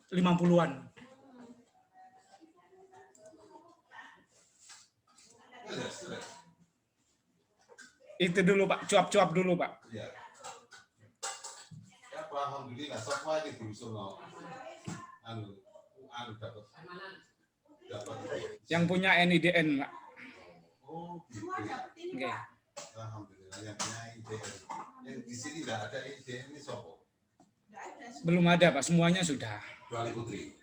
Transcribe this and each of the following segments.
50-an. Itu dulu Pak, cuap-cuap dulu Pak. Ya. Ya alhamdulillah semua itu diusul dapat. Yang punya NIDN Pak. Oh, gitu. Oke. Alhamdulillah yang punya NIDN. Yang di sini tidak ada NIDN ini sopo? Belum ada Pak, semuanya sudah. Kecuali Putri.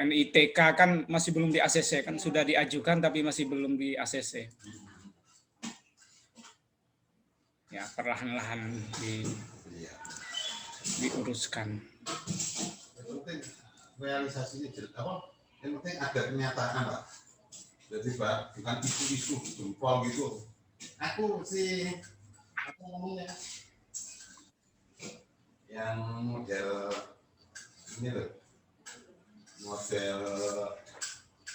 NITK kan masih belum di ACC, kan sudah diajukan tapi masih belum di ACC. Ya, perlahan-lahan diuruskan. Yang penting realisasinya jelas apa? Yang penting ada kenyataan Pak. Jadi Pak, bukan isu-isu jempol gitu. Aku sih apa namanya? Yang model ini loh. Model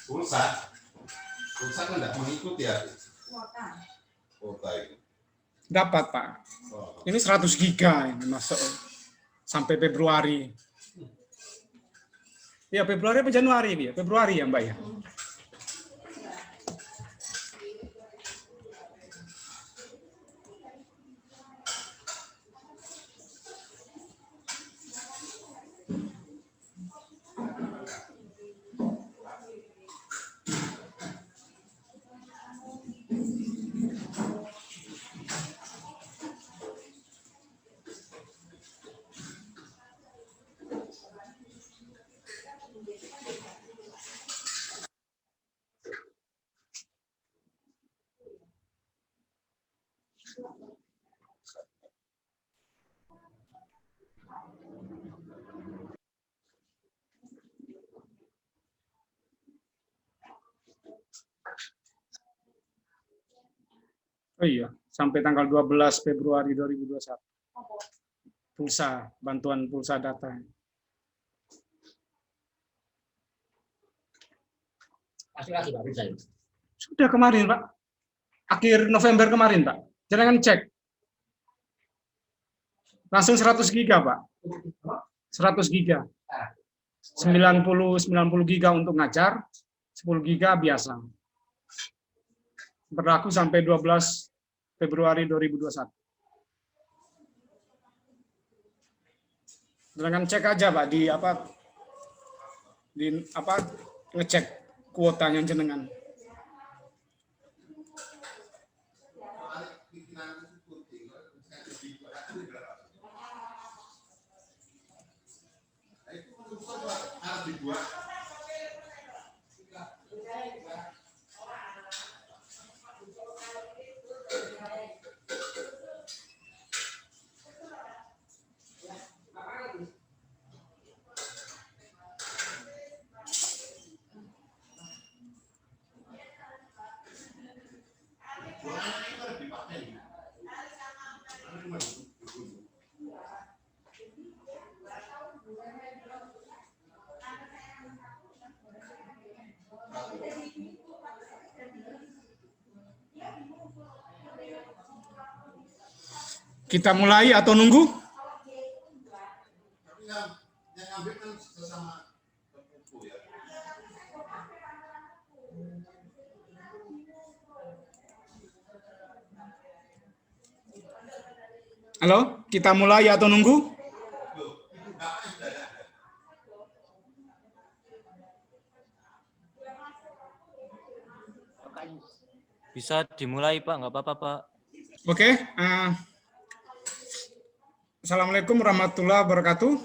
pulsa kan tidak mengikuti ya kuota itu. Dapat Pak. Ini 100 giga ini masuk sampai Februari. Ya Februari apa Januari ini ya? Februari ya Mbak ya. Oh iya, sampai tanggal 12 Februari 2021. Pulsa, bantuan pulsa data. Lagi Pak, bisa. Sudah kemarin Pak. Akhir November kemarin Pak. Jangan cek. Langsung 100 giga Pak. 100 giga. 90 giga untuk ngajar, 10 giga biasa. Berlaku sampai 12 Februari 2021. Jangan cek aja Pak di ngecek kuotanya jenengan. Kita mulai atau nunggu? Halo, kita mulai atau nunggu? Bisa dimulai Pak, nggak apa-apa Pak. Oke. Assalamualaikum warahmatullahi wabarakatuh.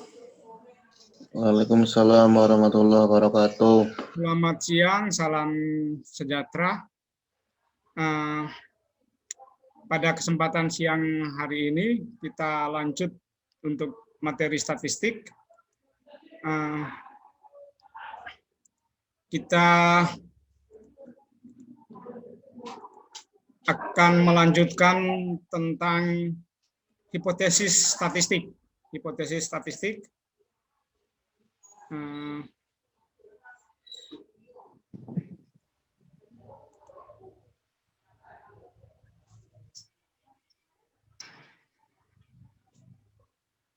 Waalaikumsalam warahmatullahi wabarakatuh. Selamat siang, salam sejahtera. Pada kesempatan siang hari ini kita lanjut untuk materi statistik. Kita akan melanjutkan tentang hipotesis statistik. Hipotesis statistik.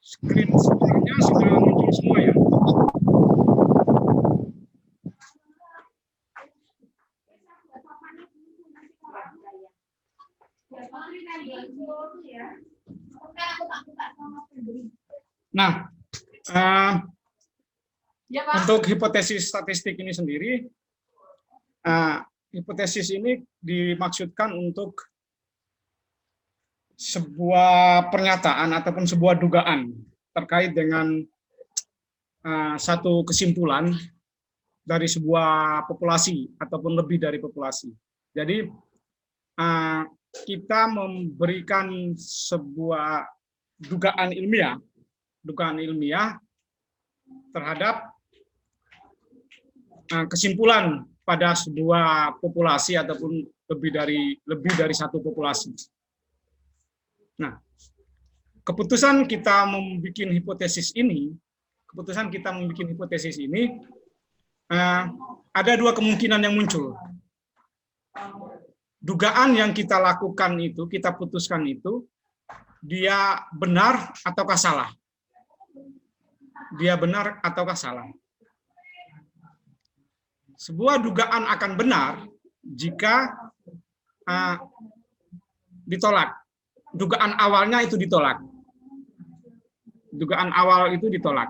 Screen sebenarnya sudah muncul semua ya. Nah, untuk hipotesis statistik ini sendiri, hipotesis ini dimaksudkan untuk sebuah pernyataan ataupun sebuah dugaan terkait dengan satu kesimpulan dari sebuah populasi ataupun lebih dari populasi. Jadi kita memberikan sebuah dugaan ilmiah terhadap kesimpulan pada sebuah populasi ataupun lebih dari satu populasi. Nah, keputusan kita membuat hipotesis ini, ada dua kemungkinan yang muncul. Dugaan yang kita lakukan itu, kita putuskan itu, dia benar ataukah salah? Dia benar ataukah salah? Sebuah dugaan akan benar jika ditolak. Dugaan awalnya itu ditolak. Dugaan awal itu ditolak.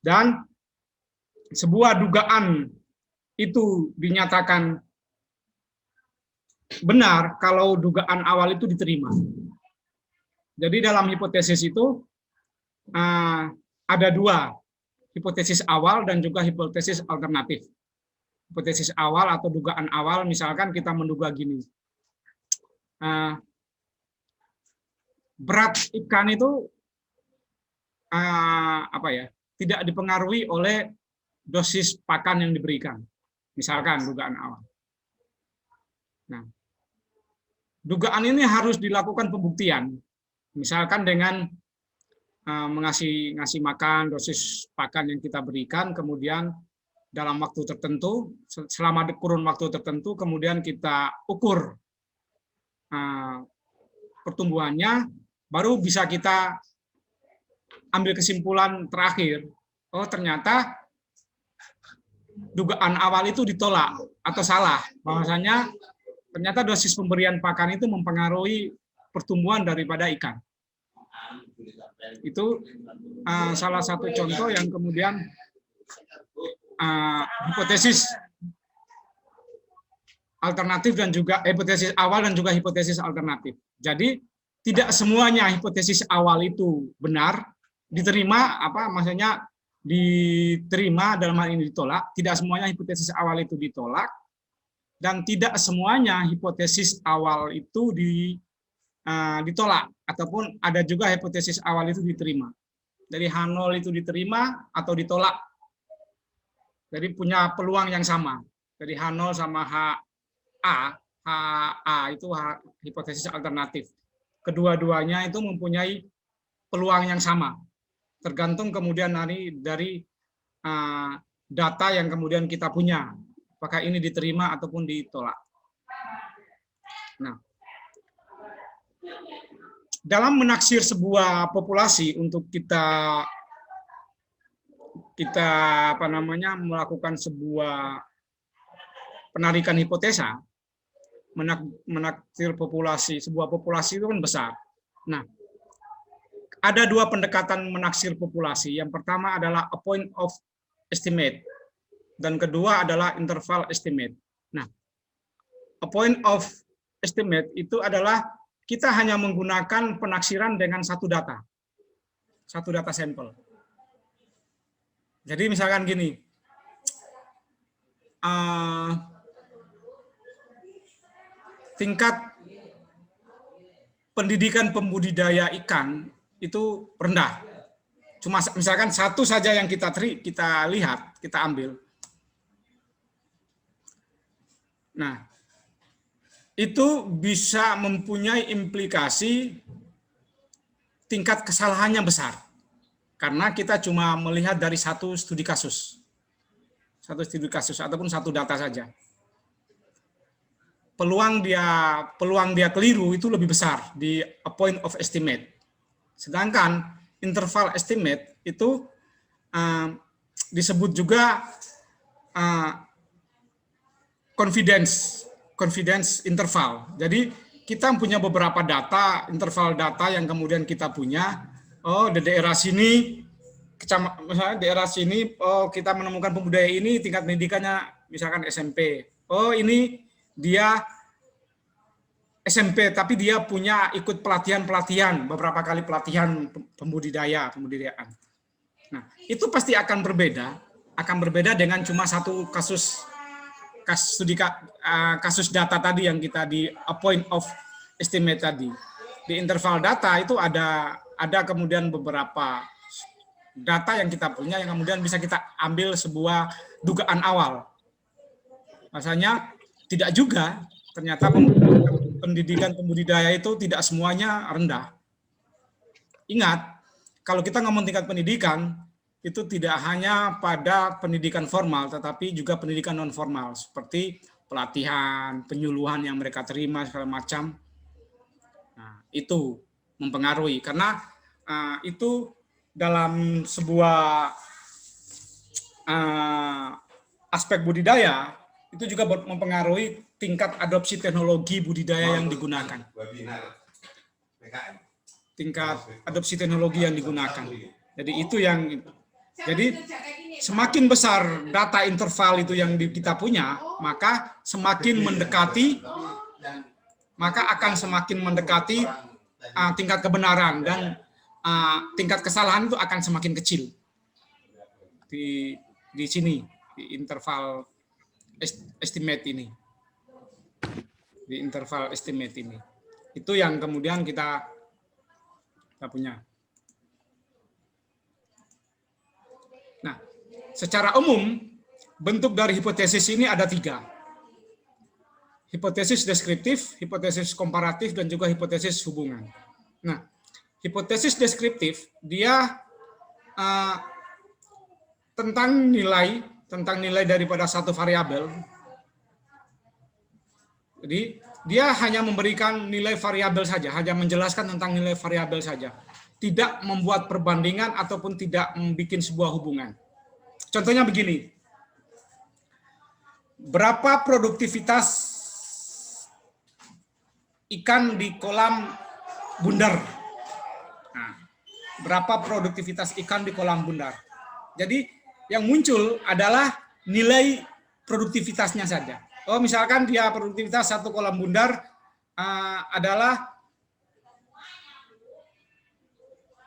Dan sebuah dugaan itu dinyatakan benar kalau dugaan awal itu diterima. Jadi dalam hipotesis itu ada dua, hipotesis awal dan juga hipotesis alternatif. Hipotesis awal atau dugaan awal, misalkan kita menduga gini, berat ikan itu tidak dipengaruhi oleh dosis pakan yang diberikan, misalkan dugaan awal. Nah, dugaan ini harus dilakukan pembuktian, misalkan dengan ngasih makan dosis pakan yang kita berikan, kemudian dalam waktu tertentu, selama kurun waktu tertentu, kemudian kita ukur pertumbuhannya, baru bisa kita ambil kesimpulan terakhir, oh ternyata dugaan awal itu ditolak atau salah, bahwasanya ternyata dosis pemberian pakan itu mempengaruhi pertumbuhan daripada ikan. Itu salah satu contoh yang kemudian hipotesis alternatif dan juga hipotesis awal dan juga hipotesis alternatif. Jadi tidak semuanya hipotesis awal itu benar, diterima, maksudnya diterima, dalam hal ini ditolak. Tidak semuanya hipotesis awal itu ditolak, dan tidak semuanya hipotesis awal itu ditolak, ataupun ada juga hipotesis awal itu diterima. Dari H0 itu diterima atau ditolak. Jadi punya peluang yang sama. Dari H0 sama HA itu hipotesis alternatif. Kedua-duanya itu mempunyai peluang yang sama. Tergantung kemudian dari data yang kemudian kita punya. Apakah ini diterima ataupun ditolak. Nah, dalam menaksir sebuah populasi untuk kita melakukan sebuah penarikan hipotesa, menaksir populasi, sebuah populasi itu kan besar. Nah, ada dua pendekatan menaksir populasi. Yang pertama adalah a point of estimate, dan kedua adalah interval estimate. Nah, a point of estimate itu adalah kita hanya menggunakan penaksiran dengan satu data sampel. Jadi misalkan gini, tingkat pendidikan pembudidaya ikan itu rendah. Cuma misalkan satu saja yang kita lihat, kita ambil. Nah, itu bisa mempunyai implikasi tingkat kesalahannya besar. Karena kita cuma melihat dari satu studi kasus. Satu studi kasus ataupun satu data saja. Peluang dia keliru itu lebih besar di a point of estimate. Sedangkan interval estimate itu disebut juga confidence interval. Jadi kita punya beberapa data, interval data yang kemudian kita punya. Oh, di daerah sini, misalnya daerah sini, oh kita menemukan pemuda ini tingkat pendidikannya misalkan SMP. Oh ini dia SMP, tapi dia punya ikut pelatihan-pelatihan, beberapa kali pelatihan pembudidayaan. Nah, itu pasti akan berbeda dengan cuma satu kasus data tadi yang kita di point of estimate tadi. Di interval data itu ada kemudian beberapa data yang kita punya yang kemudian bisa kita ambil sebuah dugaan awal. Rasanya tidak juga, ternyata pendidikan pembudidaya itu tidak semuanya rendah. Ingat, kalau kita ngomong tingkat pendidikan, itu tidak hanya pada pendidikan formal, tetapi juga pendidikan non formal, seperti pelatihan, penyuluhan yang mereka terima, segala macam. Nah, itu mempengaruhi, karena itu dalam sebuah aspek budidaya, itu juga mempengaruhi tingkat adopsi teknologi budidaya yang digunakan. Tingkat adopsi teknologi yang digunakan. Jadi itu yang, jadi semakin besar data interval itu yang kita punya, maka semakin mendekati, akan semakin mendekati tingkat kebenaran, dan tingkat kesalahan itu akan semakin kecil. Di sini, di interval estimate ini. Di interval estimate ini. Itu yang kemudian kita punya. Nah, secara umum, bentuk dari hipotesis ini ada 3. Hipotesis deskriptif, hipotesis komparatif, dan juga hipotesis hubungan. Nah, hipotesis deskriptif, dia tentang nilai daripada satu variabel. Jadi dia hanya memberikan nilai variabel saja, hanya menjelaskan tentang nilai variabel saja. Tidak membuat perbandingan ataupun tidak membuat sebuah hubungan. Contohnya begini. Berapa produktivitas ikan di kolam bundar? Nah, berapa produktivitas ikan di kolam bundar? Jadi yang muncul adalah nilai produktivitasnya saja. Oh, misalkan dia produktivitas satu kolam bundar adalah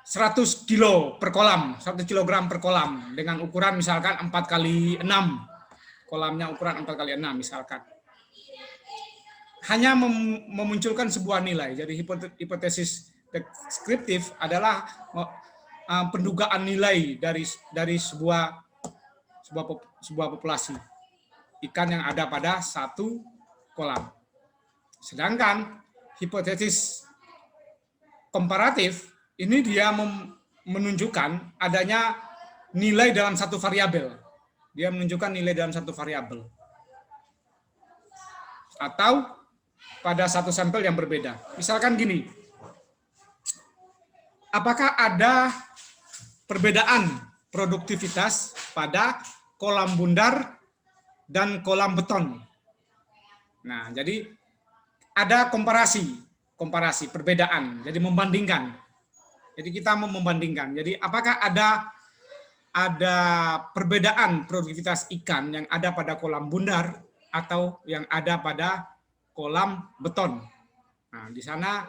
100 kilo per kolam, 1 kilogram per kolam, dengan ukuran misalkan 4x6. Kolamnya ukuran 4x6 misalkan. Hanya memunculkan sebuah nilai. Jadi hipotesis deskriptif adalah pendugaan nilai dari sebuah populasi ikan yang ada pada satu kolam. Sedangkan hipotesis komparatif ini dia menunjukkan adanya nilai dalam satu variabel. Dia menunjukkan nilai dalam satu variabel. Atau pada satu sampel yang berbeda. Misalkan gini. Apakah ada perbedaan produktivitas pada kolam bundar dan kolam beton? Nah, jadi ada komparasi perbedaan. Jadi membandingkan. Jadi kita mau membandingkan. Jadi apakah ada perbedaan produktivitas ikan yang ada pada kolam bundar atau yang ada pada kolam beton? Nah, di sana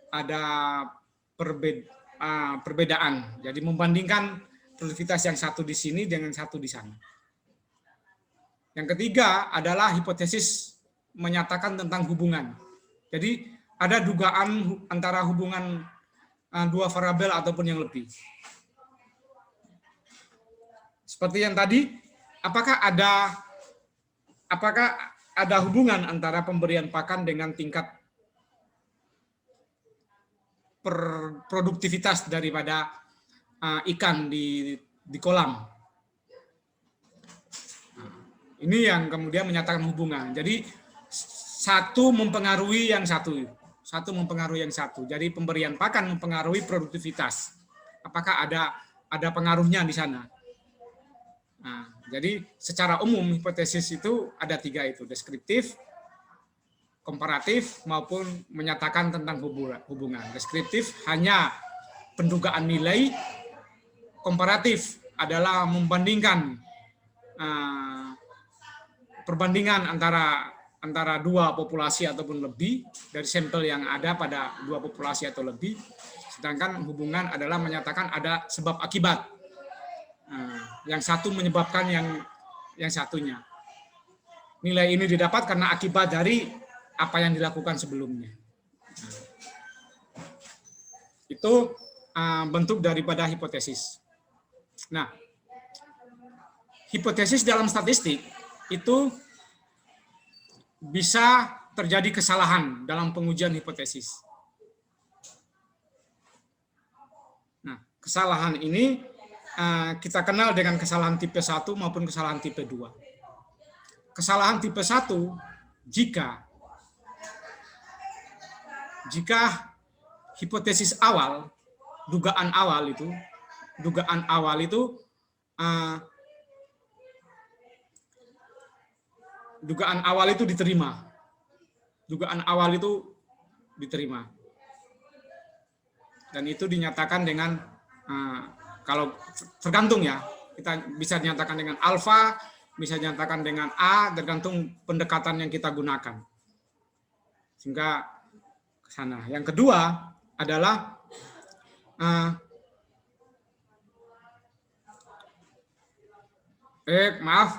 ada perbedaan. Jadi membandingkan produktivitas yang satu di sini dengan satu di sana. Yang ketiga adalah hipotesis menyatakan tentang hubungan. Jadi ada dugaan antara hubungan dua variabel ataupun yang lebih. Seperti yang tadi, apakah ada hubungan antara pemberian pakan dengan tingkat produktivitas daripada ikan di kolam? Ini yang kemudian menyatakan hubungan. Jadi satu mempengaruhi yang satu. Satu mempengaruhi yang satu. Jadi pemberian pakan mempengaruhi produktivitas. apakah ada pengaruhnya di sana. Nah, jadi secara umum hipotesis itu ada 3 itu, deskriptif, komparatif, maupun menyatakan tentang hubungan. Deskriptif hanya pendugaan nilai, komparatif adalah membandingkan perbandingan antara 2 populasi ataupun lebih dari sampel yang ada pada 2 populasi atau lebih. Sedangkan hubungan adalah menyatakan ada sebab akibat. Yang satu menyebabkan yang satunya. Nilai ini didapat karena akibat dari apa yang dilakukan sebelumnya. Itu bentuk daripada hipotesis. Nah, hipotesis dalam statistik itu bisa terjadi kesalahan dalam pengujian hipotesis. Nah, kesalahan ini kita kenal dengan kesalahan tipe 1 maupun kesalahan tipe 2. Kesalahan tipe 1 jika hipotesis awal, dugaan awal itu diterima. Dugaan awal itu diterima. Dan itu dinyatakan dengan kalau tergantung ya, kita bisa dinyatakan dengan alfa, bisa dinyatakan dengan A, tergantung pendekatan yang kita gunakan. Sehingga ke sana. Yang kedua adalah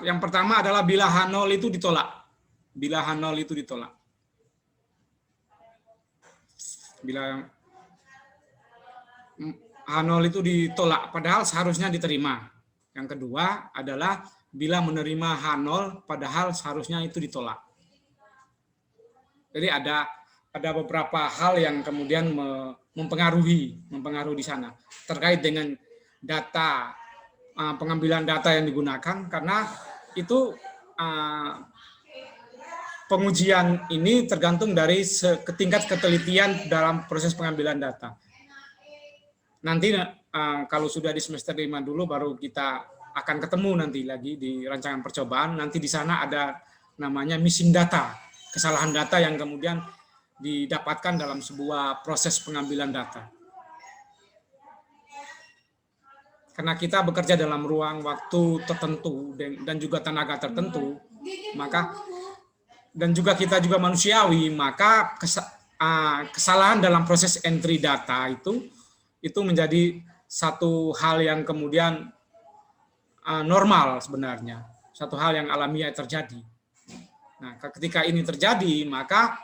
yang pertama adalah bila H0 itu ditolak. Bila H0 itu ditolak. Bila H0 itu ditolak, padahal seharusnya diterima. Yang kedua adalah bila menerima H0, padahal seharusnya itu ditolak. Jadi ada beberapa hal yang kemudian mempengaruhi di sana terkait dengan data, pengambilan data yang digunakan, karena itu pengujian ini tergantung dari tingkat ketelitian dalam proses pengambilan data. Nanti kalau sudah di semester 5 dulu baru kita akan ketemu nanti lagi di rancangan percobaan. Nanti di sana ada namanya missing data, kesalahan data yang kemudian didapatkan dalam sebuah proses pengambilan data. Karena kita bekerja dalam ruang waktu tertentu dan juga tenaga tertentu, maka dan juga kita juga manusiawi, maka kesalahan dalam proses entry data itu menjadi satu hal yang kemudian normal sebenarnya, satu hal yang alamiah terjadi. Nah, ketika ini terjadi, maka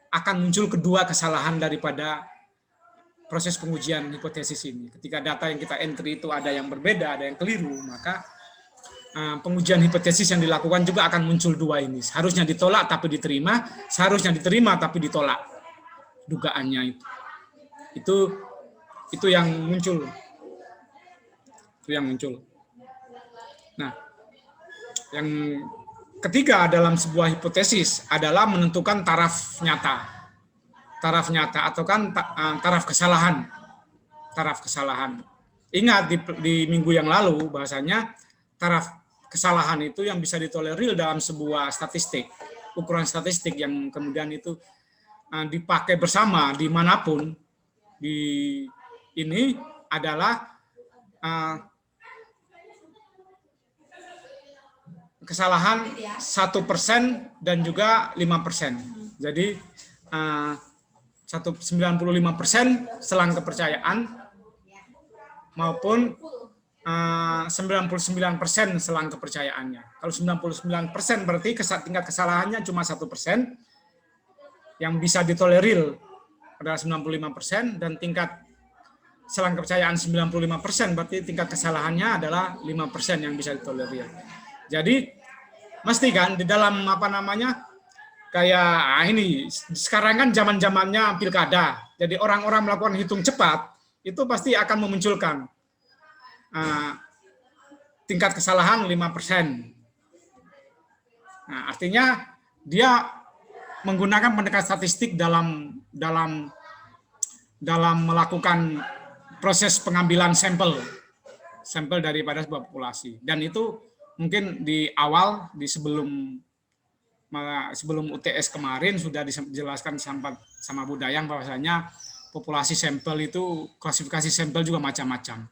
akan muncul kedua kesalahan daripada proses pengujian hipotesis ini. Ketika data yang kita entry itu ada yang berbeda, ada yang keliru, maka pengujian hipotesis yang dilakukan juga akan muncul dua ini. Seharusnya ditolak tapi diterima, seharusnya diterima tapi ditolak. Dugaannya itu yang muncul. Itu yang muncul. Nah, yang ketiga dalam sebuah hipotesis adalah menentukan taraf nyata. Taraf nyata atau kan taraf kesalahan. Taraf kesalahan. Ingat di minggu yang lalu bahasanya taraf kesalahan itu yang bisa ditolerir dalam sebuah statistik, ukuran statistik yang kemudian itu dipakai bersama dimanapun ini adalah kesalahan 1% dan juga 5%. Jadi 95% selang kepercayaan maupun 99% selang kepercayaannya. Kalau 99% berarti tingkat kesalahannya cuma 1%, yang bisa ditolerir adalah 95%, dan tingkat selang kepercayaan 95% berarti tingkat kesalahannya adalah 5% yang bisa ditolerir. Jadi mesti kan di dalam kayak ini sekarang kan zaman-zamannya pilkada. Jadi orang-orang melakukan hitung cepat itu pasti akan memunculkan tingkat kesalahan 5%. Nah, artinya dia menggunakan pendekatan statistik dalam melakukan proses pengambilan sampel daripada sebuah populasi. Dan itu mungkin di awal, di sebelum UTS kemarin sudah dijelaskan sama Bu Dayang bahwasanya populasi sampel itu, klasifikasi sampel juga macam-macam.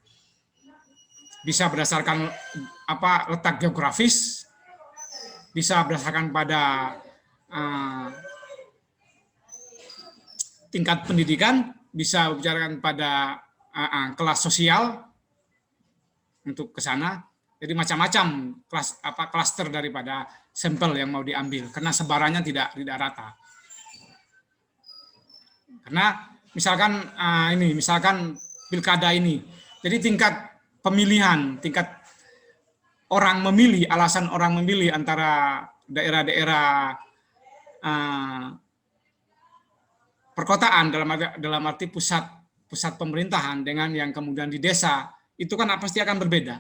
Bisa berdasarkan letak geografis, bisa berdasarkan pada tingkat pendidikan, bisa bicarakan pada kelas sosial untuk ke sana. Jadi macam-macam klaster daripada sampel yang mau diambil karena sebarannya tidak rata. Karena misalkan pilkada ini. Jadi tingkat pemilihan, tingkat orang memilih, alasan orang memilih antara daerah-daerah perkotaan dalam arti pusat pemerintahan dengan yang kemudian di desa, itu kan pasti akan berbeda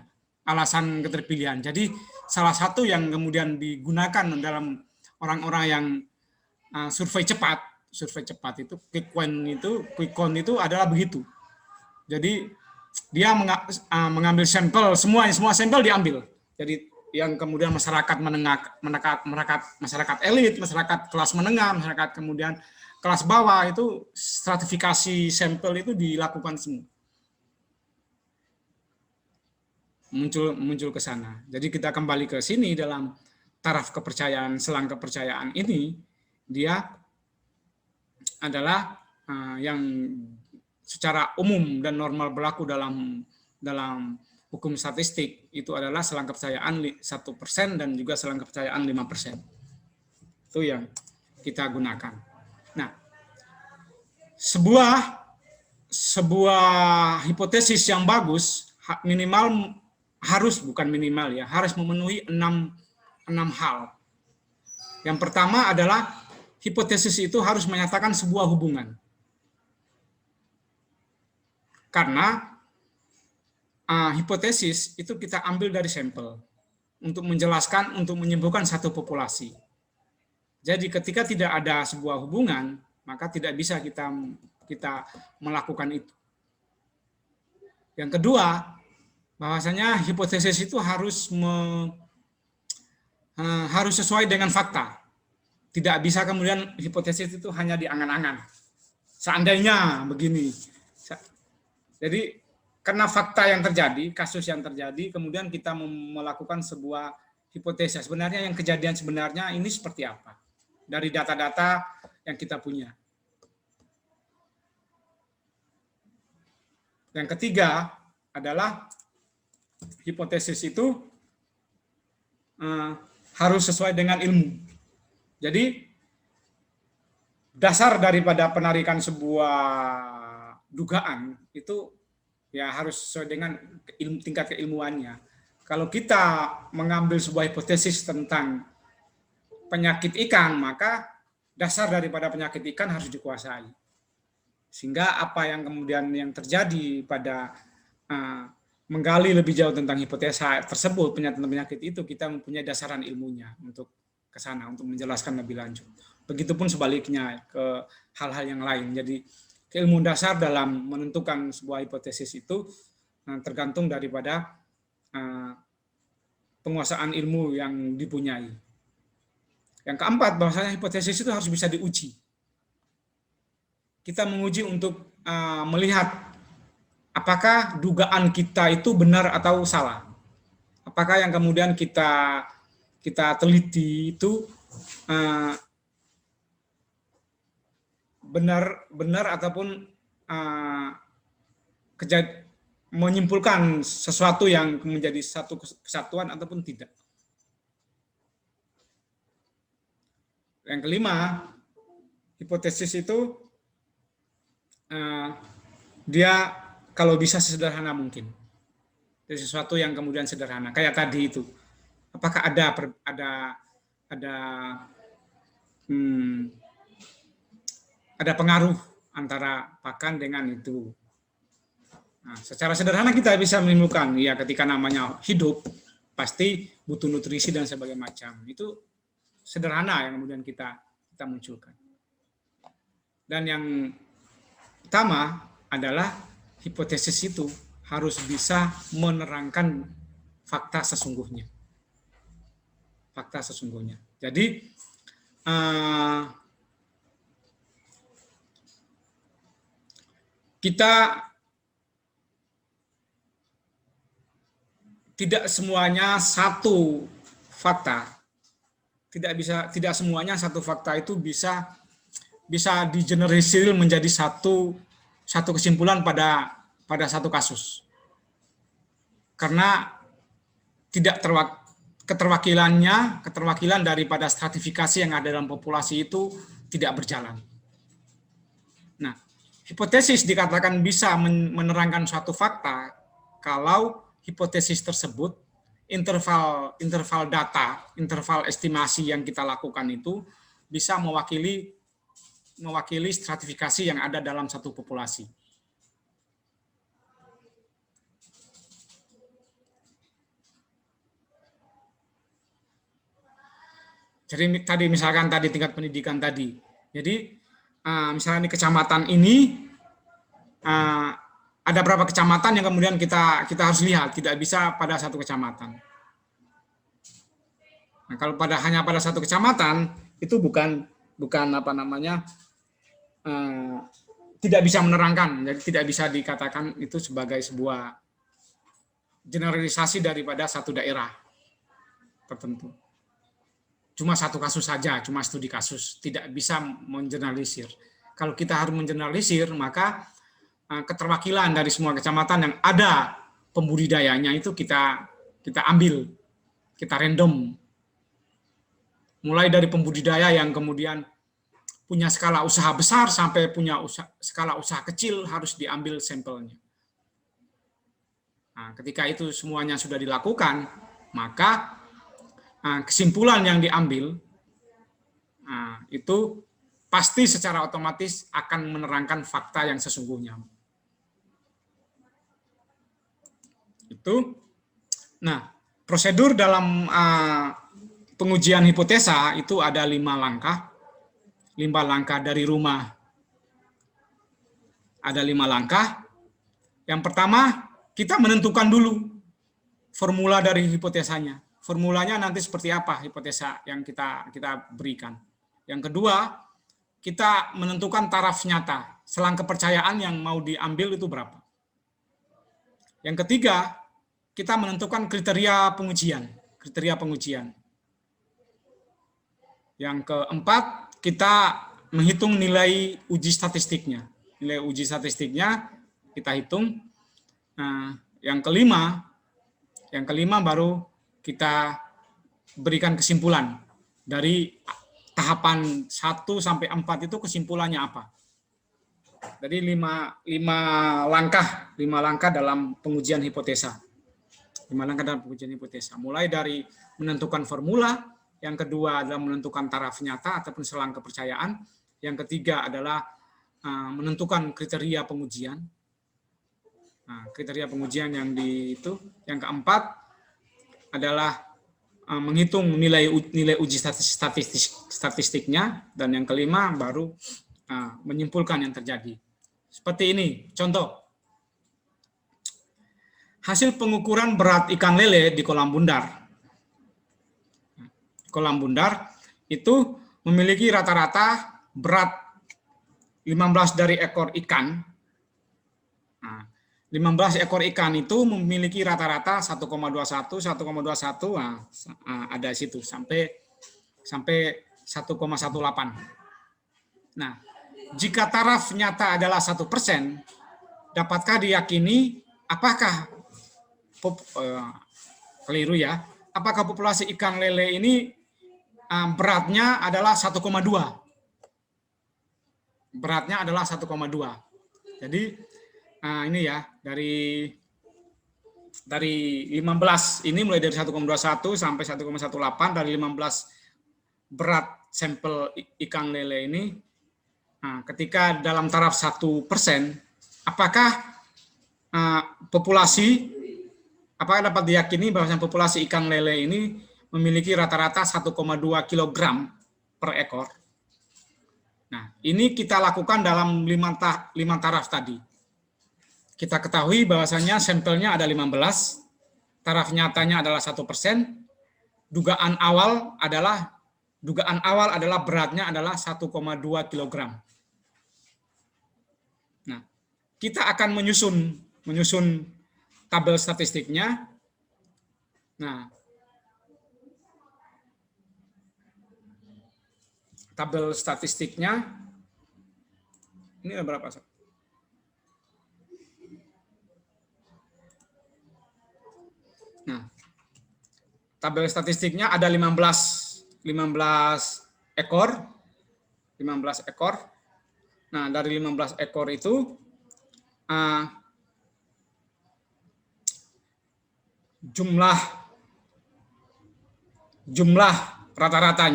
alasan keterpilihan. Jadi salah satu yang kemudian digunakan dalam orang-orang yang survei cepat itu quick count itu adalah begitu. Jadi dia mengambil sampel, semua sampel diambil. Jadi yang kemudian masyarakat menengah, masyarakat elit, masyarakat kelas menengah, masyarakat kemudian kelas bawah, itu stratifikasi sampel itu dilakukan semua. Muncul ke sana. Jadi kita kembali ke sini dalam taraf kepercayaan, selang kepercayaan ini, dia adalah yang secara umum dan normal berlaku dalam hukum statistik, itu adalah selang kepercayaan 1% dan juga selang kepercayaan 5%. Itu yang kita gunakan. Nah, sebuah hipotesis yang bagus minimal harus memenuhi 6 hal. Yang pertama adalah hipotesis itu harus menyatakan sebuah hubungan. Karena hipotesis itu kita ambil dari sampel untuk menjelaskan, untuk menyembuhkan satu populasi. Jadi ketika tidak ada sebuah hubungan, maka tidak bisa kita melakukan itu. Yang kedua, bahwasanya hipotesis itu harus sesuai dengan fakta. Tidak bisa kemudian hipotesis itu hanya diangan-angan. Seandainya begini. Jadi karena fakta yang terjadi, kasus yang terjadi, kemudian kita melakukan sebuah hipotesis. Sebenarnya yang kejadian sebenarnya ini seperti apa? Dari data-data yang kita punya. Yang ketiga adalah hipotesis itu harus sesuai dengan ilmu. Jadi dasar daripada penarikan sebuah dugaan itu ya harus sesuai dengan tingkat keilmuannya. Kalau kita mengambil sebuah hipotesis tentang penyakit ikan, maka dasar daripada penyakit ikan harus dikuasai. Sehingga apa yang kemudian yang terjadi pada menggali lebih jauh tentang hipotesa tersebut, penyakit itu, kita mempunyai dasaran ilmunya untuk ke sana, untuk menjelaskan lebih lanjut. Begitupun sebaliknya ke hal-hal yang lain. Jadi keilmuan dasar dalam menentukan sebuah hipotesis itu tergantung daripada penguasaan ilmu yang dipunyai. Yang keempat, bahwasanya hipotesis itu harus bisa diuji. Kita menguji untuk melihat apakah dugaan kita itu benar atau salah. Apakah yang kemudian kita teliti itu benar ataupun menyimpulkan sesuatu yang menjadi satu kesatuan ataupun tidak. Yang kelima, hipotesis itu dia kalau bisa sesederhana mungkin. Jadi sesuatu yang kemudian sederhana, kayak tadi itu. Apakah ada pengaruh antara pakan dengan itu. Nah, secara sederhana kita bisa menimbulkan, ya ketika namanya hidup, pasti butuh nutrisi dan sebagainya macam. Itu sederhana yang kemudian kita munculkan. Dan yang utama adalah hipotesis itu harus bisa menerangkan fakta sesungguhnya. Fakta sesungguhnya. Jadi kita tidak semuanya satu fakta, tidak semuanya satu fakta itu bisa digeneralisir menjadi satu kesimpulan pada satu kasus. Karena tidak keterwakilan daripada stratifikasi yang ada dalam populasi itu tidak berjalan. Nah, hipotesis dikatakan bisa menerangkan suatu fakta kalau hipotesis tersebut, interval data, interval estimasi yang kita lakukan itu bisa mewakili stratifikasi yang ada dalam satu populasi. Jadi tadi misalkan tadi tingkat pendidikan tadi. Jadi misalnya di kecamatan ini ada berapa kecamatan yang kemudian kita harus lihat, tidak bisa pada satu kecamatan. Nah, kalau hanya pada satu kecamatan itu bukan apa namanya tidak bisa menerangkan, jadi tidak bisa dikatakan itu sebagai sebuah generalisasi daripada satu daerah tertentu. Cuma satu kasus saja, cuma studi kasus, tidak bisa mengeneralisir. Kalau kita harus mengeneralisir, maka keterwakilan dari semua kecamatan yang ada pembudidayanya itu kita ambil, kita random. Mulai dari pembudidaya yang kemudian punya skala usaha besar sampai punya skala usaha kecil harus diambil sampelnya. Nah, ketika itu semuanya sudah dilakukan, maka kesimpulan yang diambil itu pasti secara otomatis akan menerangkan fakta yang sesungguhnya. Itu. Nah, prosedur dalam pengujian hipotesa itu ada 5 langkah. 5 langkah dari rumah. Ada 5 langkah. Yang pertama, kita menentukan dulu formula dari hipotesanya. Formulanya nanti seperti apa hipotesa yang kita berikan. Yang kedua, kita menentukan taraf nyata, selang kepercayaan yang mau diambil itu berapa. Yang ketiga, kita menentukan kriteria pengujian. Yang keempat, kita menghitung nilai uji statistiknya. Nilai uji statistiknya kita hitung. Nah, yang kelima baru kita berikan kesimpulan dari tahapan 1 sampai 4 itu kesimpulannya apa. Jadi 5 langkah dalam pengujian hipotesa. 5 langkah dalam pengujian hipotesa. Mulai dari menentukan formula, yang kedua adalah menentukan taraf nyata ataupun selang kepercayaan, yang ketiga adalah menentukan kriteria pengujian. Nah, kriteria pengujian yang keempat adalah menghitung nilai uji statistiknya, dan yang kelima baru menyimpulkan yang terjadi. Seperti ini, contoh. Hasil pengukuran berat ikan lele di kolam bundar. Kolam bundar itu memiliki rata-rata berat 15 dari ekor ikan. 15 ekor ikan itu memiliki rata-rata 1,21, ada situ sampai 1,18. Nah, jika taraf nyata adalah 1%, dapatkah diyakini apakah keliru ya? Apakah populasi ikan lele ini beratnya adalah 1,2? Beratnya adalah 1,2. Jadi ini ya, dari 15 ini mulai dari 1,21 sampai 1,18, dari 15 berat sampel ikan lele ini, ketika dalam taraf 1%, apakah dapat diyakini bahwa populasi ikan lele ini memiliki rata-rata 1,2 kg per ekor. Nah, ini kita lakukan dalam 5 taraf tadi. kita ketahui bahwasanya sampelnya ada 15, taraf nyatanya adalah 1%, dugaan awal adalah beratnya adalah 1,2 kg. Nah, kita akan menyusun tabel statistiknya. Nah, tabel statistiknya ini ada berapa? Nah, tabel statistiknya ada 15 ekor. 15 ekor. Nah, dari 15 ekor itu jumlah rata-rata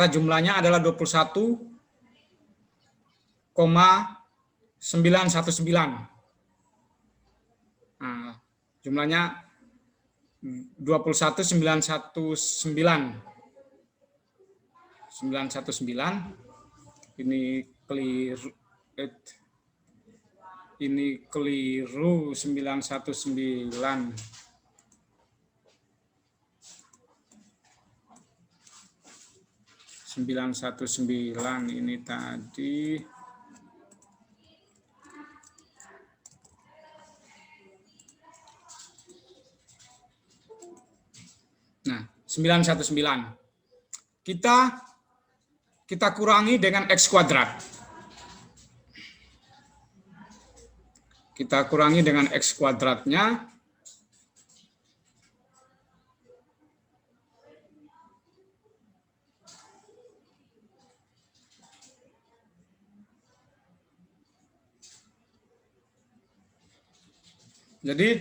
jumlahnya adalah 21,919. Nah, jumlahnya 21,919. Ini keliru 919. Ini tadi nah 919 kita kurangi dengan X kuadrat. Kita kurangi dengan X kuadratnya. Jadi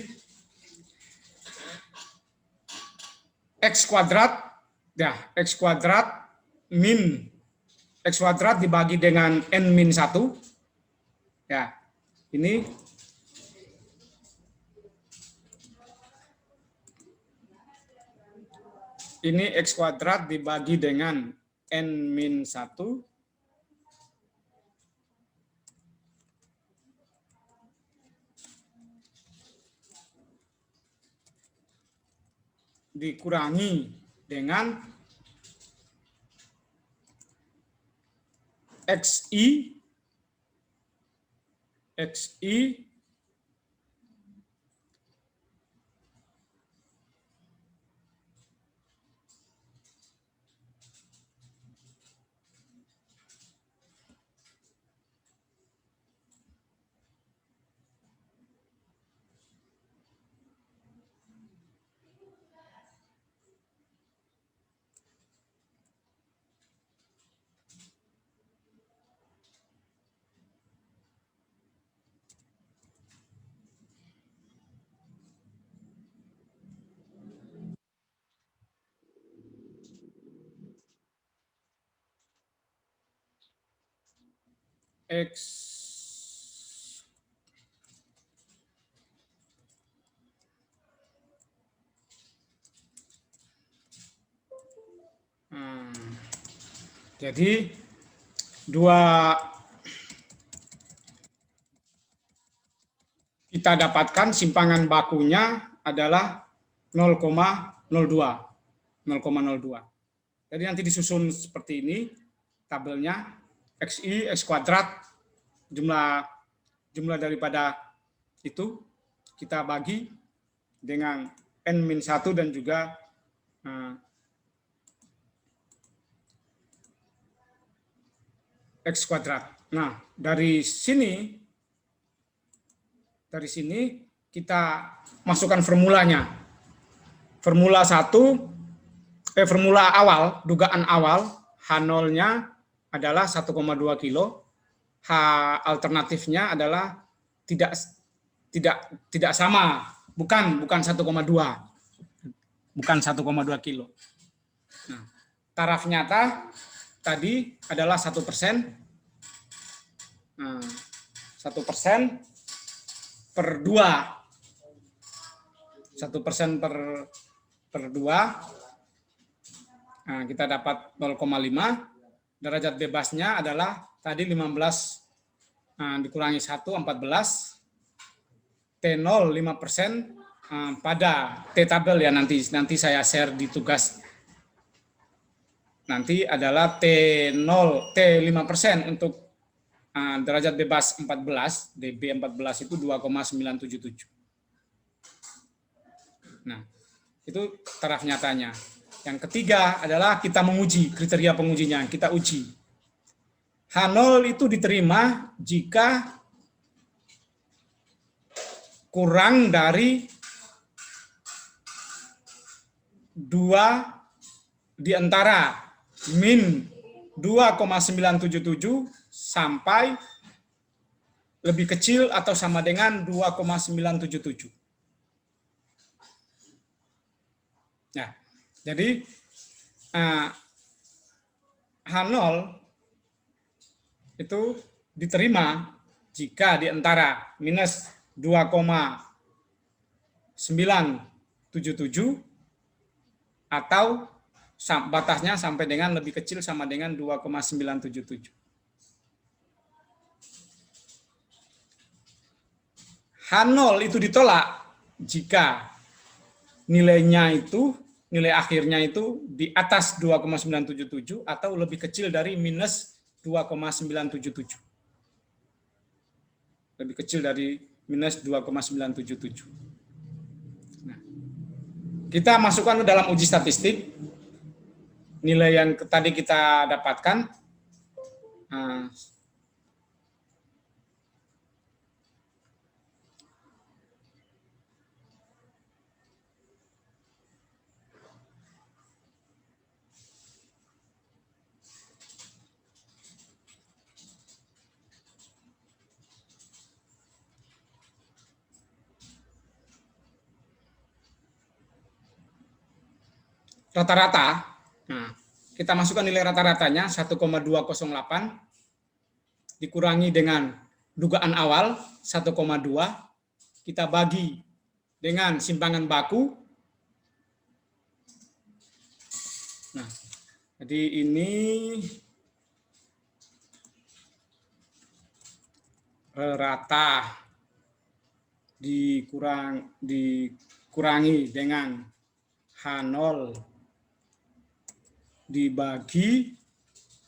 X kuadrat dibagi dengan N-1. Ya, ini X kuadrat dibagi dengan N-1 dikurangi dengan XI jadi kita dapatkan simpangan bakunya adalah 0,02. Jadi nanti disusun seperti ini tabelnya, XI, X kuadrat, jumlah daripada itu kita bagi dengan N-1 dan juga X kuadrat. Nah, dari sini kita masukkan formulanya. Formula awal, dugaan awal, H0-nya adalah 1,2 kilo, H alternatifnya adalah tidak sama, bukan 1,2. Bukan 1,2 kilo. Nah, taraf nyata tadi adalah 1%. Nah, 1% per 2. 1% per 2. Nah, kita dapat 0,5. Derajat bebasnya adalah tadi 15 dikurangi 1, 14. T0 5% pada T-tabel ya, nanti saya share di tugas. Nanti adalah T0 T5% untuk derajat bebas 14, dB 14 itu 2,977. Nah, itu taraf nyatanya. Yang ketiga adalah kita menguji, kriteria pengujinya, kita uji. H0 itu diterima jika kurang dari 2 di antara min 2,977 sampai lebih kecil atau sama dengan 2,977. Nah, jadi H0 itu diterima jika di antara minus 2,977 atau batasnya sampai dengan lebih kecil sama dengan 2,977. H0 itu ditolak jika nilai akhirnya itu di atas 2,977 atau lebih kecil dari minus 2,977. Lebih kecil dari minus 2,977. Nah, kita masukkan ke dalam uji statistik nilai yang tadi kita dapatkan. Rata-rata, nah, kita masukkan nilai rata-ratanya 1,208 dikurangi dengan dugaan awal 1,2, kita bagi dengan simpangan baku. Nah, jadi ini rata dikurangi dengan H0 dibagi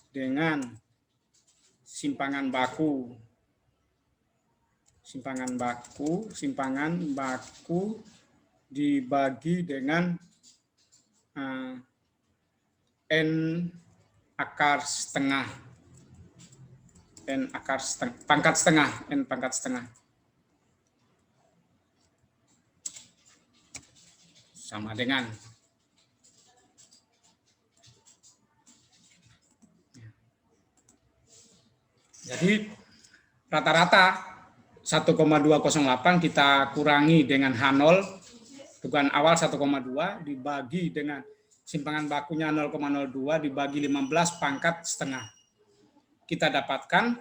dengan simpangan baku dibagi dengan N akar setengah, pangkat setengah sama dengan jadi rata-rata 1,208 kita kurangi dengan H0, dugaan awal 1,2 dibagi dengan simpangan bakunya 0,02 dibagi 15 pangkat setengah. Kita dapatkan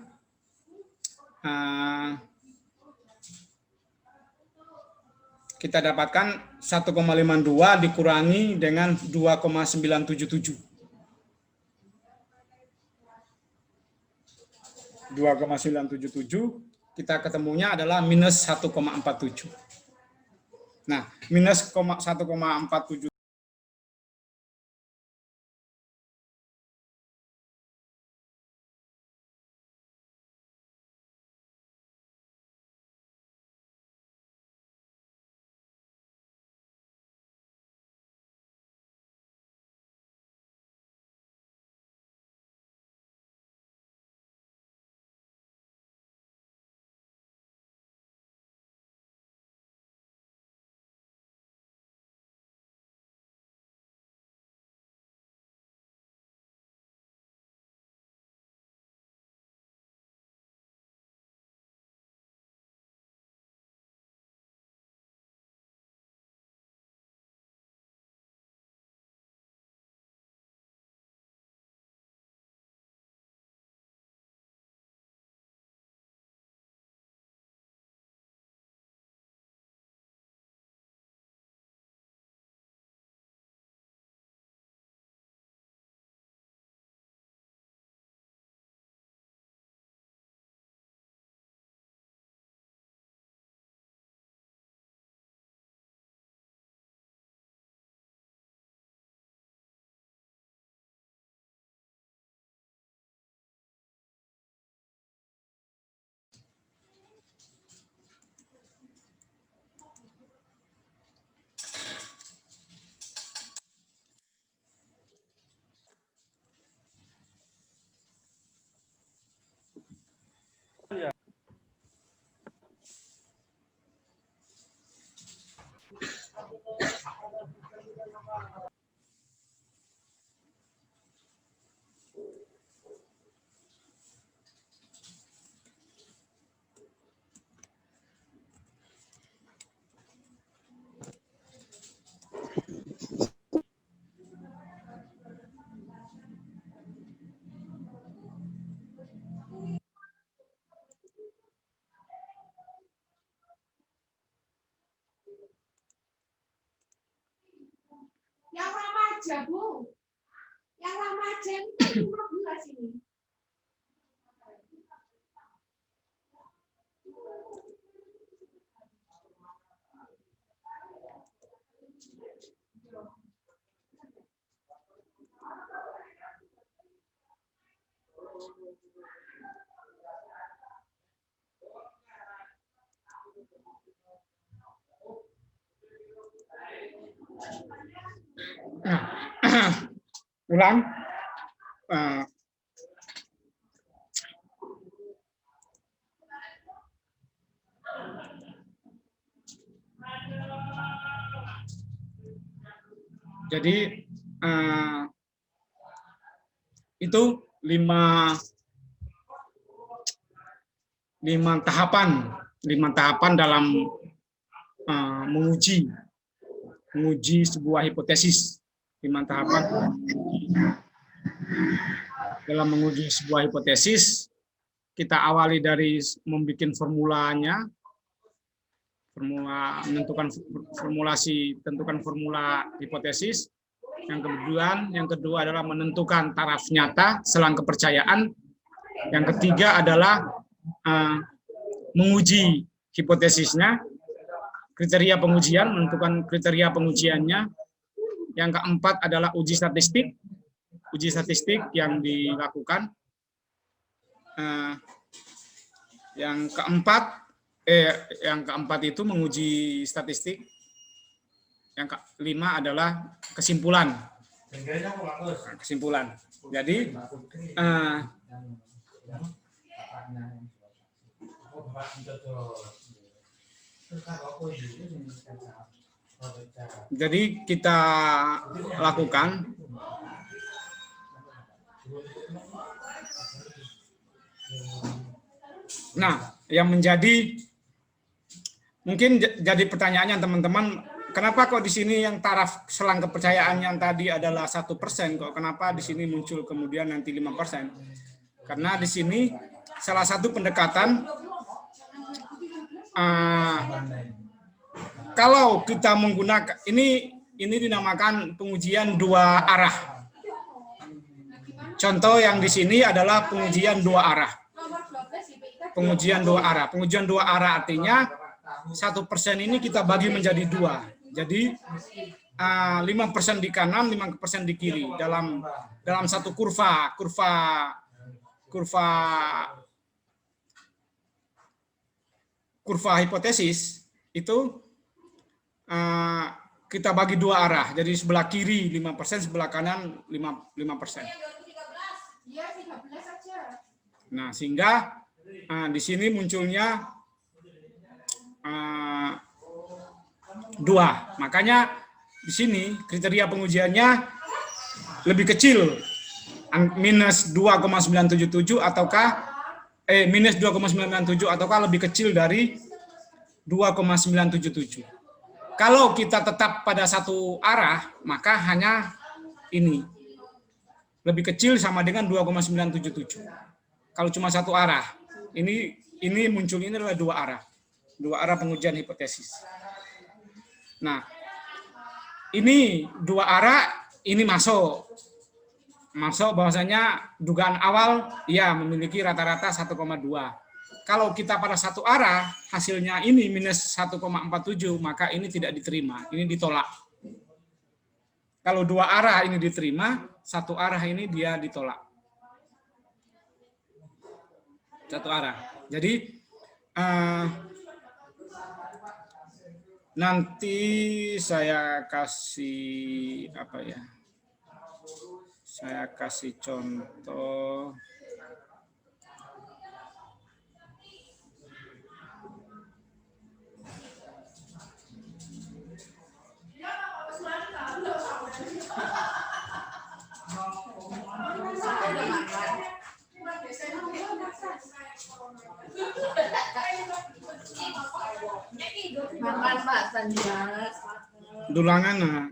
1,52 dikurangi dengan 2,977. 2,977 kita ketemunya adalah minus 1,47. Nah, minus 1,47 Yang remaja, Bu. Yang remaja itu 15 ini. Ulang. Jadi itu lima tahapan dalam menguji sebuah hipotesis. 5 tahapan dalam menguji sebuah hipotesis. Kita awali dari membuat formulanya, menentukan formulasi, tentukan formula hipotesis. Yang kedua adalah menentukan taraf nyata, selang kepercayaan. Yang ketiga adalah menguji hipotesisnya, kriteria pengujian, menentukan kriteria pengujiannya. Yang keempat adalah uji statistik yang dilakukan. Yang keempat itu menguji statistik. Yang kelima adalah kesimpulan. Jadi kita lakukan yang menjadi mungkin jadi pertanyaannya teman-teman, kenapa kok di sini yang taraf selang kepercayaan yang tadi adalah 1%, kok kenapa di sini muncul kemudian nanti 5%? Karena di sini salah satu pendekatan kalau kita menggunakan ini dinamakan pengujian 2 arah. Contoh yang di sini adalah pengujian 2 arah. Pengujian 2 arah. Pengujian 2 arah artinya 1% ini kita bagi menjadi 2. Jadi 5% di kanan, 5% di kiri dalam satu kurva hipotesis itu kita bagi 2 arah. Jadi sebelah kiri 5%, sebelah kanan 5%. Nah, sehingga di sini munculnya 2. Makanya di sini kriteria pengujiannya lebih kecil, minus 2,977 ataukah minus 2,997 ataukah lebih kecil dari 2,977. Kalau kita tetap pada satu arah, maka hanya ini. Lebih kecil sama dengan 2,977. Kalau cuma satu arah, ini muncul ini adalah 2 arah. 2 arah pengujian hipotesis. Nah, ini 2 arah, ini masuk bahwasanya dugaan awal ya memiliki rata-rata 1,2. Kalau kita pada satu arah, hasilnya ini minus 1,47, maka ini tidak diterima, ini ditolak. Kalau 2 arah ini diterima, 1 arah ini dia ditolak. 1 arah. Jadi nanti saya kasih apa ya? Saya kasih contoh. Mas. dulangan. Nah.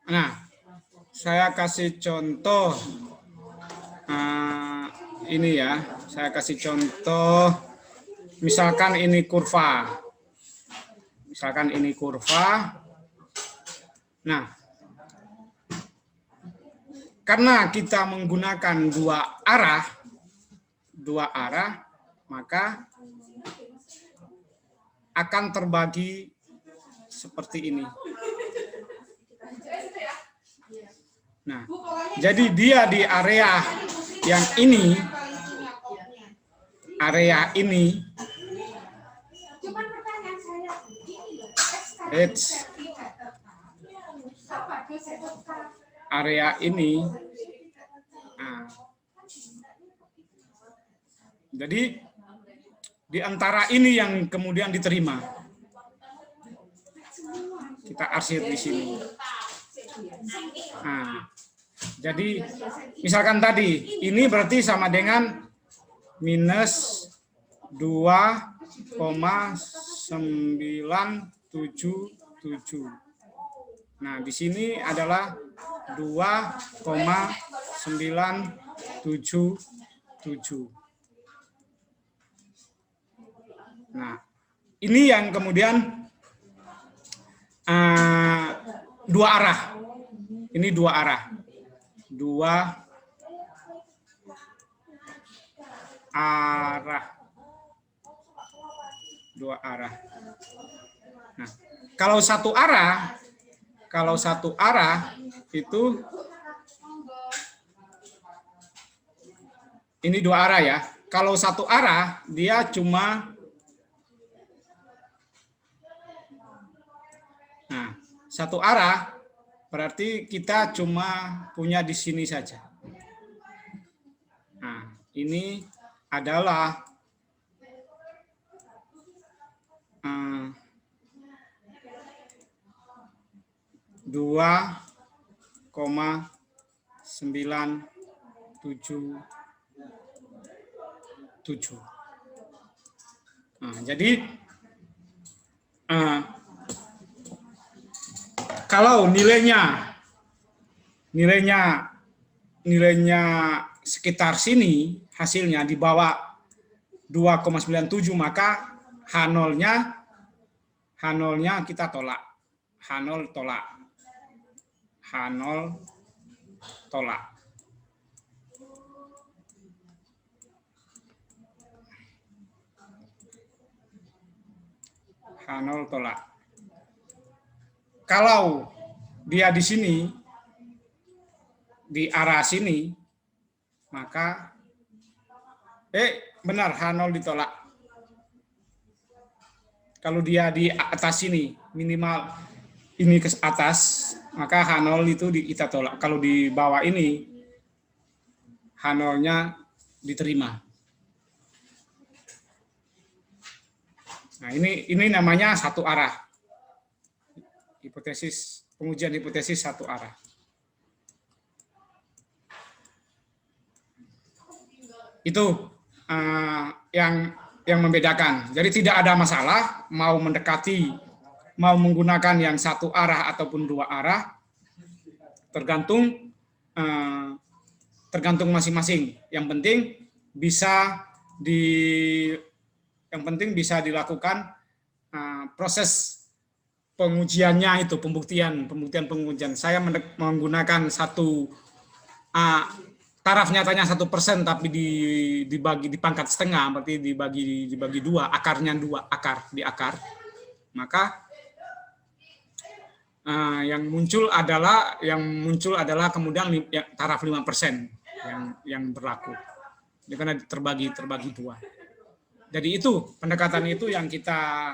Nah, saya kasih contoh ini ya. Saya kasih contoh, misalkan ini kurva. Misalkan ini kurva. Nah, karena kita menggunakan dua arah, maka akan terbagi seperti ini. Nah, jadi dia di area yang ini, Cuman pertanyaan saya area ini. Nah, jadi di antara ini yang kemudian diterima. Kita arsir di sini. Nah, jadi misalkan tadi ini berarti sama dengan minus 2,977. Nah, di sini adalah 2,977. Nah, ini yang kemudian dua arah. Ini dua arah. Dua arah. Nah, kalau satu arah itu ini dua arah ya. Kalau satu arah dia cuma satu arah berarti kita cuma punya di sini saja. Nah, ini adalah 2,977. Nah, jadi kalau nilainya sekitar sini, hasilnya di bawah 2,97, maka H0-nya kita tolak. H0 tolak. H0 tolak. H0 tolak. Kalau dia di sini, di arah sini, maka benar H0 ditolak. Kalau dia di atas sini, minimal ini ke atas, maka H0 itu kita tolak. Kalau di bawah ini, H0-nya diterima. Nah, ini namanya satu arah. Pengujian hipotesis satu arah. Itu yang membedakan. Jadi tidak ada masalah mau menggunakan yang satu arah ataupun dua arah, tergantung masing-masing. Yang penting bisa dilakukan proses pengujiannya itu, pembuktian. Saya menggunakan satu taraf nyatanya 1%, tapi dibagi dipangkat setengah, berarti dibagi dua, akarnya dua, di akar. Maka yang muncul adalah kemudian taraf 5% yang berlaku. Jadi karena terbagi dua. Jadi itu pendekatan itu yang kita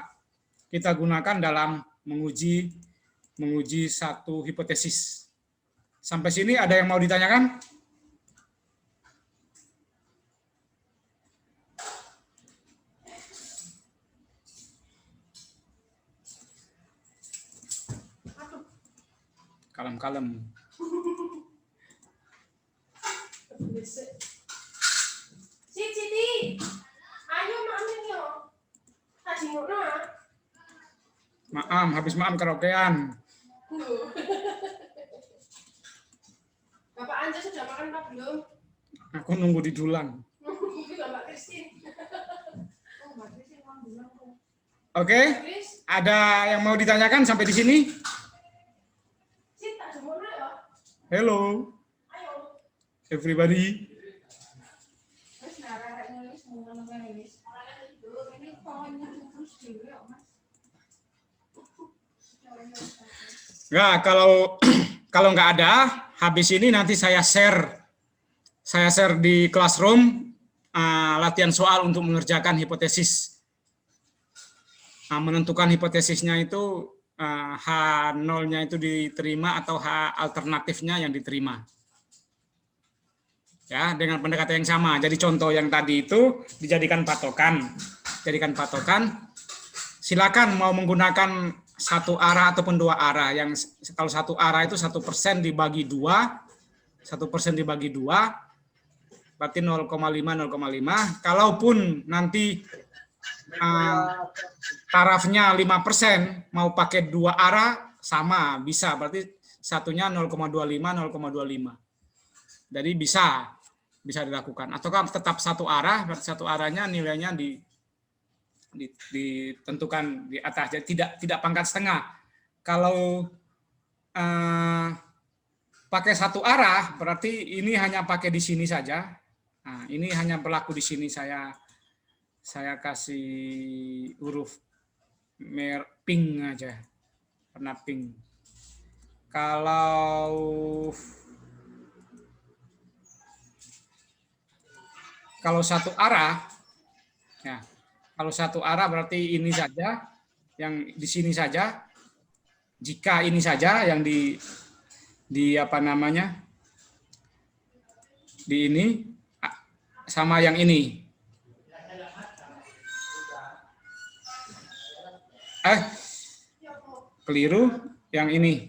gunakan dalam menguji satu hipotesis. Sampai sini ada yang mau ditanyakan? Kalem-kalem. Maam, habis maam karaokean. Bapak Anja sudah makan Pak belum? Aku nunggu di Dulang. Juga Mbak Christine. Oh, Mbak Christine makan Dulang kok. Oke, ada yang mau ditanyakan sampai di sini? Sita, semuanya ya. Hello, Ayo. everybody. Terus nara nulis semua nulis. Ini pohonnya terus dulu ya, Mas. Nah, kalau nggak ada, habis ini nanti saya share di Classroom latihan soal untuk mengerjakan hipotesis. Menentukan hipotesisnya itu H0-nya itu diterima atau H alternatifnya yang diterima. Ya, dengan pendekatan yang sama. Jadi contoh yang tadi itu dijadikan patokan. Silakan mau menggunakan satu arah ataupun dua arah. Yang kalau satu arah itu 1% dibagi 2, 1% dibagi 2, berarti 0,5. Kalaupun nanti tarafnya 5%, mau pakai dua arah sama bisa, berarti satunya 0,25. Jadi bisa dilakukan. Ataukah tetap satu arah, berarti satu arahnya nilainya ditentukan di atas, jadi tidak pangkat setengah. Kalau pakai satu arah, berarti ini hanya pakai di sini saja. Nah, ini hanya berlaku di sini. Saya kasih huruf pink aja, warna pink. Kalau satu arah, ya. Kalau satu arah berarti ini saja, yang di sini saja. Jika ini saja yang di apa namanya? Di ini sama yang ini. Keliru, yang ini.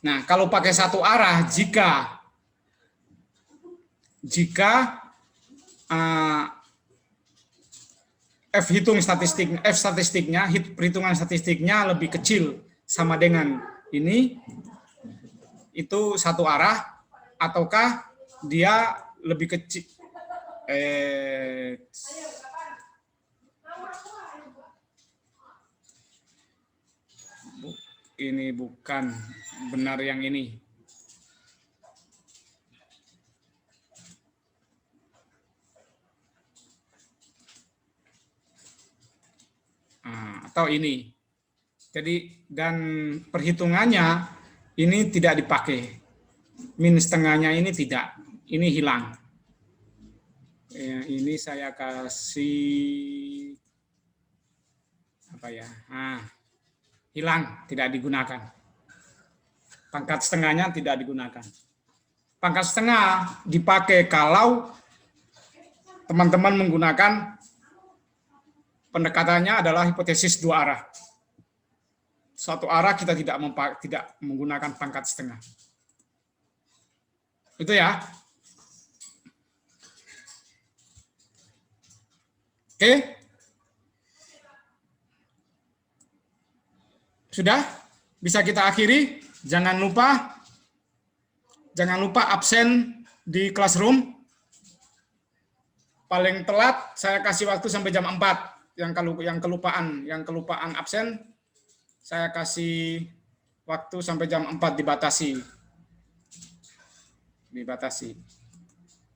Nah, kalau pakai satu arah, jika perhitungan statistiknya lebih kecil sama dengan ini, itu satu arah, ataukah dia lebih kecil? Ini bukan benar yang ini. Atau ini. Jadi, dan perhitungannya ini tidak dipakai. Min setengahnya ini tidak. Ini hilang. Ya, ini saya kasih apa ya? Hilang, tidak digunakan. Pangkat setengahnya tidak digunakan. Pangkat setengah dipakai kalau teman-teman menggunakan pendekatannya adalah hipotesis dua arah. Satu arah kita tidak menggunakan pangkat setengah. Itu ya. Oke. Sudah? Bisa kita akhiri. Jangan lupa absen di Classroom. Paling telat saya kasih waktu sampai jam 4. Yang kelupaan absen, saya kasih waktu sampai jam 4 dibatasi.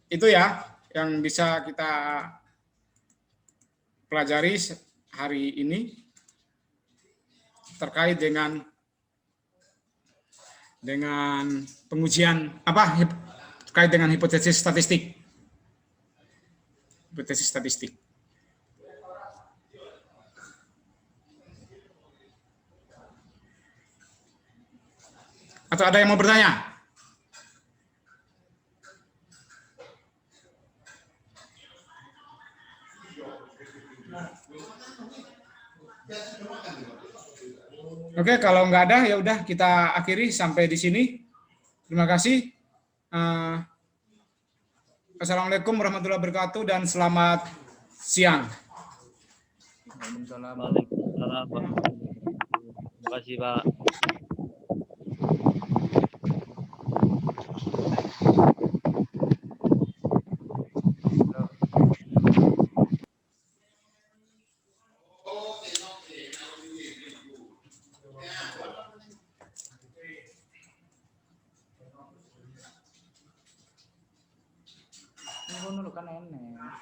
Itu ya yang bisa kita pelajari hari ini terkait dengan pengujian terkait dengan hipotesis statistik. Atau ada yang mau bertanya? Oke, kalau nggak ada ya udah kita akhiri sampai di sini. Terima kasih. Assalamualaikum warahmatullahi wabarakatuh dan selamat siang. Waalaikumsalam, Pak. Terima kasih, Pak. Ini kan enek.